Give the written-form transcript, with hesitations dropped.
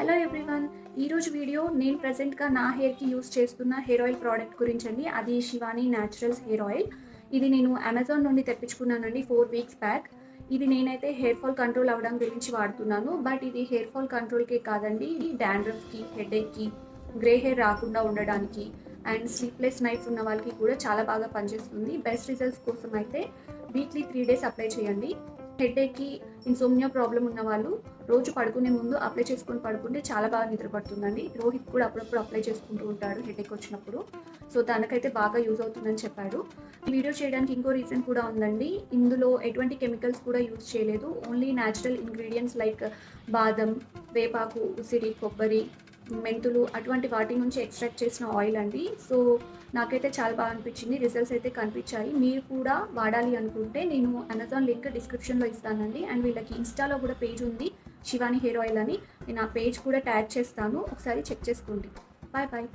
Hello everyone, ఈరోజు video నేను ప్రజెంట్గా నా హెయిర్కి యూస్ చేస్తున్న హెయిర్ ఆయిల్ ప్రోడక్ట్ గురించి అండి. అది శివాని న్యాచురల్స్ హెయిర్ ఆయిల్. ఇది నేను అమెజాన్ నుండి తెప్పించుకున్నానండి 4 వీక్స్ బ్యాక్. ఇది నేనైతే హెయిర్ ఫాల్ కంట్రోల్ అవ్వడం గురించి వాడుతున్నాను. బట్ ఇది హెయిర్ ఫాల్ కంట్రోల్కే కాదండి, ఇది డాండ్రఫ్కి, హెడేక్కి, గ్రే హెయిర్ రాకుండా ఉండడానికి అండ్ స్లీప్లెస్ నైట్స్ ఉన్న వాళ్ళకి కూడా చాలా బాగా పనిచేస్తుంది. బెస్ట్ రిజల్ట్స్ కోసం అయితే వీక్లీ 3 డేస్ అప్లై చేయండి. హెడేక్కి, ఇన్సోమ్నియా ప్రాబ్లం ఉన్న వాళ్ళు రోజు పడుకునే ముందు అప్లై చేసుకొని పడుకుంటే చాలా బాగా నిద్ర పడుతుందండి. రోహిత్ కూడా అప్పుడప్పుడు అప్లై చేసుకుంటూ ఉంటాడు హెడేక్ వచ్చినప్పుడు. సో తనకైతే బాగా యూజ్ అవుతుందని చెప్పాడు. ఈ వీడియో చేయడానికి ఇంకో రీజన్ కూడా ఉందండి. ఇందులో ఎటువంటి కెమికల్స్ కూడా యూజ్ చేయలేదు. ఓన్లీ న్యాచురల్ ఇంగ్రీడియంట్స్ లైక్ బాదం, వేపాకు, ఉసిరి, కొబ్బరి, మెంతులు అటువంటి వాటి నుంచి ఎక్స్ట్రాక్ట్ చేసిన ఆయిల్ అండి. సో నాకైతే చాలా బాగా అనిపించింది. రిజల్ట్స్ అయితే కనిపించాయి. మీరు కూడా వాడాలి అనుకుంటే నేను అమెజాన్ లింక్ డిస్క్రిప్షన్లో ఇస్తానండి. అండ్ వీళ్ళకి ఇన్స్టాలో కూడా పేజ్ ఉంది, శివాని హెయిర్ ఆయిల్ అని. నేను ఆ పేజ్ కూడా ట్యాగ్ చేస్తాను, ఒకసారి చెక్ చేసుకోండి. Bye bye.